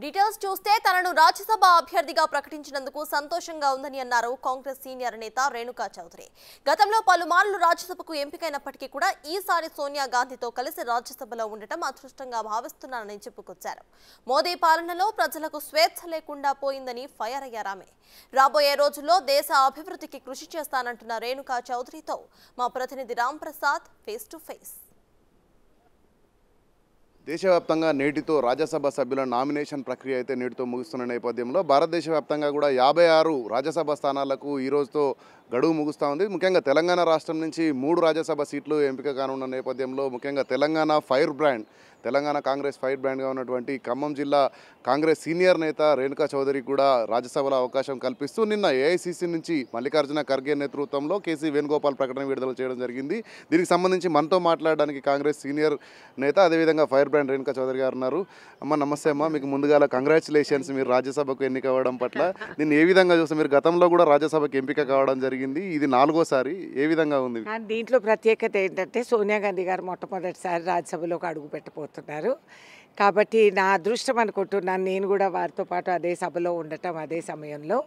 Details చూస్తే తనను రాజ్యసభ అభ్యర్థిగా ప్రకటించినందుకు సంతోషంగా ఉందని అన్నారు కాంగ్రెస్ సీనియర్ నేత రేణుకా చౌదరి. గతంలో పలుమార్లు రాజ్యసభకు ఎంపికైనప్పటికీ కూడా ఈసారి సోనియా గాంధీతో కలిసి రాజ్యసభలో ఉండటం అదృష్టంగా భావిస్తున్నానని చెప్పుకొచ్చారు. మోదీ పాలనలో ప్రజలకు స్వేచ్ఛ లేకుండా పోయిందని ఫైర్ అయ్యారామె. రాబోయే రోజుల్లో దేశ అభివృద్ధికి కృషి చేస్తానంటున్న రేణుకా చౌదరితో మా ప్రతినిధి Ram Prasad face to face. దేశవ్యాప్తంగా నేటితో రాజ్యసభ సభ్యుల నామినేషన్ ప్రక్రియ అయితే నేటితో ముగుస్తున్న నేపథ్యంలో భారతదేశ వ్యాప్తంగా కూడా 56 రాజ్యసభ స్థానాలకు ఈ రోజుతో గడువు ముగుస్తూ ఉంది. ముఖ్యంగా తెలంగాణ రాష్ట్రం నుంచి 3 రాజ్యసభ సీట్లు ఎంపిక కానున్న నేపథ్యంలో ముఖ్యంగా తెలంగాణ కాంగ్రెస్ ఫైర్ బ్రాండ్గా ఉన్నటువంటి ఖమ్మం జిల్లా కాంగ్రెస్ సీనియర్ నేత రేణుకా చౌదరికి కూడా రాజ్యసభలో అవకాశం కల్పిస్తూ నిన్న ఏఐసీసీ నుంచి మల్లికార్జున ఖర్గే నేతృత్వంలో కేసీ వేణుగోపాల్ ప్రకటన విడుదల చేయడం జరిగింది. దీనికి సంబంధించి మనతో మాట్లాడడానికి కాంగ్రెస్ సీనియర్ నేత అదేవిధంగా ఫైర్ బ్రాండ్ రేణుకా చౌదరి గారు ఉన్నారు. అమ్మ నమస్తే అమ్మ, మీకు ముందుగా కంగ్రాచులేషన్స్ మీరు రాజ్యసభకు ఎన్నిక అవ్వడం పట్ల. దీన్ని ఏ విధంగా చూస్తే మీరు గతంలో కూడా రాజ్యసభకు ఎంపిక కావడం జరిగింది, ఇది 4వసారి, ఏ విధంగా ఉంది? దీంట్లో ప్రత్యేకత ఏంటంటే సోనియా గాంధీ గారు మొట్టమొదటిసారి రాజ్యసభలోకి అడుగు పెట్టబోతున్నారు కాబట్టి నా అదృష్టం అనుకుంటున్నాను. నేను కూడా వారితో పాటు అదే సభలో ఉండటం అదే సమయంలో.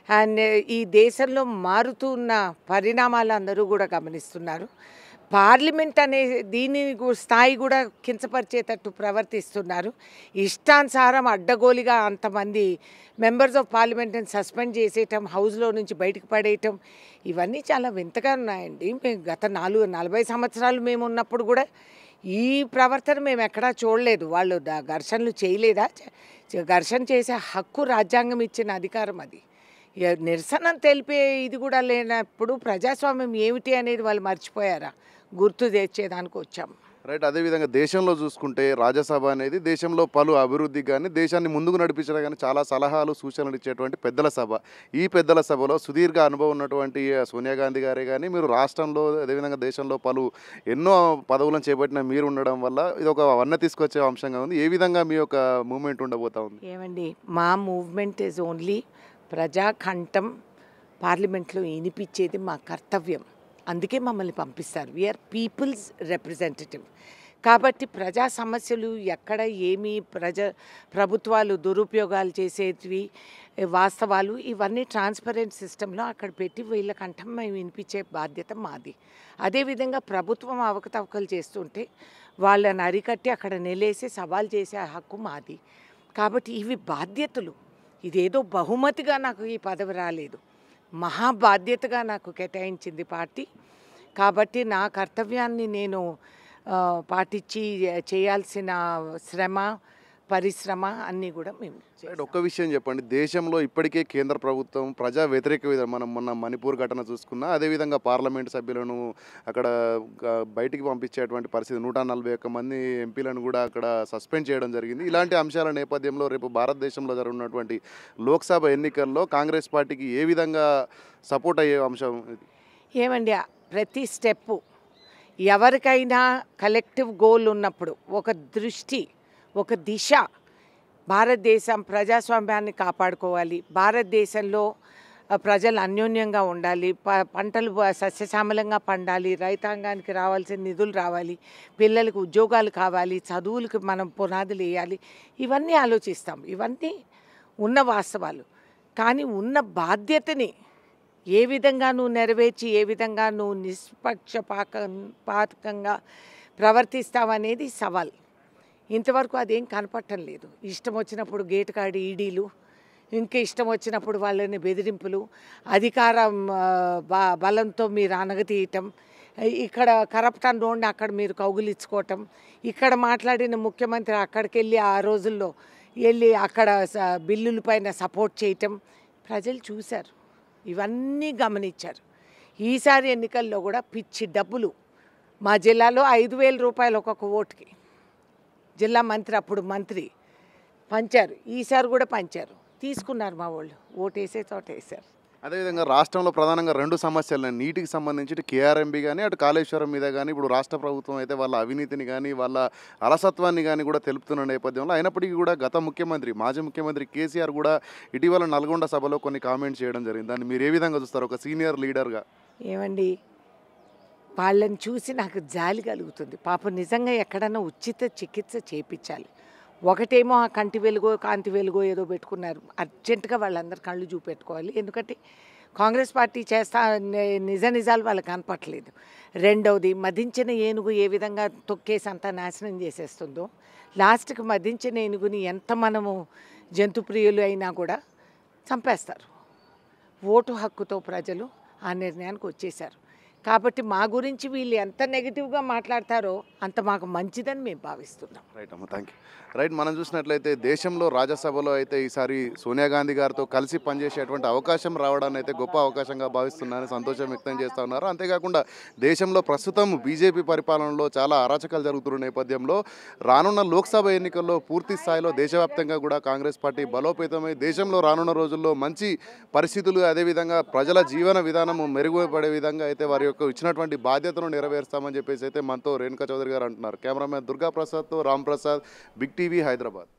అండ్ ఈ దేశంలో మారుతున్న పరిణామాలు అందరూ కూడా గమనిస్తున్నారు. పార్లమెంట్ అనే దీని స్థాయి కూడా కించపరిచేటట్టు ప్రవర్తిస్తున్నారు. ఇష్టానుసారం అడ్డగోలిగా అంతమంది మెంబర్స్ ఆఫ్ పార్లమెంట్ని సస్పెండ్ చేసేయటం, హౌస్లో నుంచి బయటకు పడేయటం, ఇవన్నీ చాలా వింతగా ఉన్నాయండి. మేము గత 40 సంవత్సరాలు మేము ఉన్నప్పుడు కూడా ఈ ప్రవర్తన మేము ఎక్కడా చూడలేదు. వాళ్ళు ఘర్షణలు చేయలేదా? ఘర్షణ చేసే హక్కు రాజ్యాంగం ఇచ్చిన అధికారం అది. నిరసన తెలిపే ఇది కూడా లేనప్పుడు ప్రజాస్వామ్యం ఏమిటి అనేది వాళ్ళు మర్చిపోయారా? గుర్తు తెచ్చేదానికి వచ్చాం. రైట్. అదేవిధంగా దేశంలో చూసుకుంటే రాజ్యసభ అనేది దేశంలో పలు అభివృద్ధికి కానీ దేశాన్ని ముందుకు నడిపించడం కానీ చాలా సలహాలు సూచనలు ఇచ్చేటువంటి పెద్దల సభ. ఈ పెద్దల సభలో సుదీర్ఘ అనుభవం ఉన్నటువంటి సోనియా గాంధీ గారే కానీ మీరు రాష్ట్రంలో అదేవిధంగా దేశంలో ఎన్నో పదవులను చేపట్టిన మీరు ఉండడం వల్ల ఇది ఒక వన్న తీసుకొచ్చే అంశంగా ఉంది. ఏ విధంగా మీ యొక్క మూవ్మెంట్ ఉండబోతా ఉంది? ఏమండి, మా మూవ్మెంట్ ఈజ్ ఓన్లీ ప్రజాకంఠం పార్లమెంట్లో వినిపించేది మా కర్తవ్యం. అందుకే మమ్మల్ని పంపిస్తారు. We are people's representative. కాబట్టి ప్రజా సమస్యలు ఎక్కడ ఏమి ప్రభుత్వాలు దురుపయోగాలు చేసేవి వాస్తవాలు ఇవన్నీ ట్రాన్స్పరెంట్ సిస్టంలో అక్కడ పెట్టి వీళ్ళ కంఠం మేము వినిపించే బాధ్యత మాది. అదేవిధంగా ప్రభుత్వం అవకతవకలు చేస్తుంటే వాళ్ళని అరికట్టి అక్కడ నిలేసి సవాల్ చేసే హక్కు మాది. కాబట్టి ఇవి బాధ్యతలు. ఇదేదో బహుమతిగా నాకు ఈ పదవి రాలేదు, మహాబాధ్యతగా నాకు కేటాయించింది పార్టీ. కాబట్టి నా కర్తవ్యాన్ని నేను పాటించి చేయాల్సిన శ్రమ పరిశ్రమ అన్నీ కూడా మేము. ఒక్క విషయం చెప్పండి, దేశంలో ఇప్పటికే కేంద్ర ప్రభుత్వం ప్రజా వ్యతిరేక విధానం, మనం మొన్న మణిపూర్ ఘటన చూసుకున్నా, అదేవిధంగా పార్లమెంట్ సభ్యులను అక్కడ బయటికి పంపించేటువంటి పరిస్థితి, 141 మంది ఎంపీలను కూడా అక్కడ సస్పెండ్ చేయడం జరిగింది. ఇలాంటి అంశాల నేపథ్యంలో రేపు భారతదేశంలో జరుగుతున్నటువంటి లోక్సభ ఎన్నికల్లో కాంగ్రెస్ పార్టీకి ఏ విధంగా సపోర్ట్ అయ్యే అంశం ఇది? ఏమండి, ప్రతి స్టెప్పు ఎవరికైనా కలెక్టివ్ గోల్ ఉన్నప్పుడు ఒక దృష్టి, ఒక దిశ, భారతదేశం ప్రజాస్వామ్యాన్ని కాపాడుకోవాలి, భారతదేశంలో ప్రజలు అన్యోన్యంగా ఉండాలి, పంటలు సస్యశ్యామలంగా పండాలి, రైతాంగానికి రావాల్సిన నిధులు రావాలి, పిల్లలకు ఉద్యోగాలు కావాలి, చదువులకు మనం పునాదులు వేయాలి, ఇవన్నీ ఆలోచిస్తాం. ఇవన్నీ ఉన్న వాస్తవాలు. కానీ ఉన్న బాధ్యతని ఏ విధంగా నువ్వు నెరవేర్చి ఏ విధంగా నువ్వు నిష్పక్షపాతంగా ప్రవర్తిస్తావనేది సవాల్. ఇంతవరకు అదేం కనపడటం లేదు. ఇష్టం వచ్చినప్పుడు గేటు కాడి ఈడీలు, ఇంకా ఇష్టం వచ్చినప్పుడు వాళ్ళని బెదిరింపులు, అధికారం బలంతో మీరు అనగతీయటం, ఇక్కడ కరప్ట్ అన్నోడిని అక్కడ మీరు కౌగులించుకోవటం, ఇక్కడ మాట్లాడిన ముఖ్యమంత్రి అక్కడికి వెళ్ళి ఆ రోజుల్లో అక్కడ బిల్లుల పైన సపోర్ట్ చేయటం ప్రజలు చూశారు, ఇవన్నీ గమనించారు. ఈసారి ఎన్నికల్లో కూడా పిచ్చి డబ్బులు మా జిల్లాలో 5,000 రూపాయలు ఒక్కొక్క ఓటుకి జిల్లా మంత్రి అప్పుడు మంత్రి పంచారు. ఈసారి కూడా పంచారు, తీసుకున్నారు మా వాళ్ళు, ఓటేసే చోట వేశారు. అదేవిధంగా రాష్ట్రంలో ప్రధానంగా 2 సమస్యలు, నీటికి సంబంధించి ఇటు కేఆర్ఎంబీ కానీ అటు కాళేశ్వరం మీద కానీ ఇప్పుడు రాష్ట్ర ప్రభుత్వం అయితే వాళ్ళ అవినీతిని కానీ వాళ్ళ అలసత్వాన్ని కానీ కూడా తెలుపుతున్న నేపథ్యంలో అయినప్పటికీ కూడా మాజీ ముఖ్యమంత్రి కేసీఆర్ కూడా ఇటీవల నల్గొండ సభలో కొన్ని కామెంట్స్ చేయడం జరిగింది. దాన్ని మీరు ఏ విధంగా చూస్తారు ఒక సీనియర్ లీడర్గా? ఏమండి, వాళ్ళని చూసి నాకు జాలి కలుగుతుంది. పాపం నిజంగా ఎక్కడన్నా ఉచిత చికిత్స చేయించాలి. ఒకటేమో ఆ కంటి వెలుగో కాంతి వెలుగో ఏదో పెట్టుకున్నారు. అర్జెంటుగా వాళ్ళందరూ కళ్ళు చూపెట్టుకోవాలి. ఎందుకంటే కాంగ్రెస్ పార్టీ నిజాలు వాళ్ళకి కనపట్లేదు. రెండవది, మదించిన ఏనుగు ఏ విధంగా తొక్కేసి అంతా నాశనం చేసేస్తుందో, లాస్ట్కి మదించిన ఏనుగుని ఎంత మనము జంతుప్రియులు అయినా కూడా చంపేస్తారు. ఓటు హక్కుతో ప్రజలు ఆ నిర్ణయానికి వచ్చేశారు. కాబట్టి మా గురించి వీళ్ళు ఎంత నెగిటివ్గా మాట్లాడతారో అంత మాకు మంచిదని మేము భావిస్తున్నాం. రైట్ అమ్మ, థ్యాంక్ యూ. రైట్, మనం చూసినట్లయితే దేశంలో రాజ్యసభలో అయితే ఈసారి సోనియా గాంధీ గారితో కలిసి పనిచేసేటువంటి అవకాశం రావడాన్ని అయితే గొప్ప అవకాశంగా భావిస్తున్నారని సంతోషం వ్యక్తం చేస్తూ ఉన్నారు. అంతేకాకుండా దేశంలో ప్రస్తుతం బీజేపీ పరిపాలనలో చాలా అరాచకాలు జరుగుతున్న నేపథ్యంలో రానున్న లోక్సభ ఎన్నికల్లో పూర్తి స్థాయిలో దేశవ్యాప్తంగా కూడా కాంగ్రెస్ పార్టీ బలోపేతమై దేశంలో రానున్న రోజుల్లో మంచి పరిస్థితులు, అదేవిధంగా ప్రజల జీవన విధానం మెరుగుపడే విధంగా అయితే వారి యొక్క ఇచ్చినటువంటి బాధ్యతను నెరవేరుస్తామని చెప్పేసి అయితే మనతో రేణుకా చౌదరి గారు అంటున్నారు. కెమెరామెన్ దుర్గా ప్రసాద్తో రామ్ ప్రసాద్, బిగ్ టీవీ, హైదరాబాద్.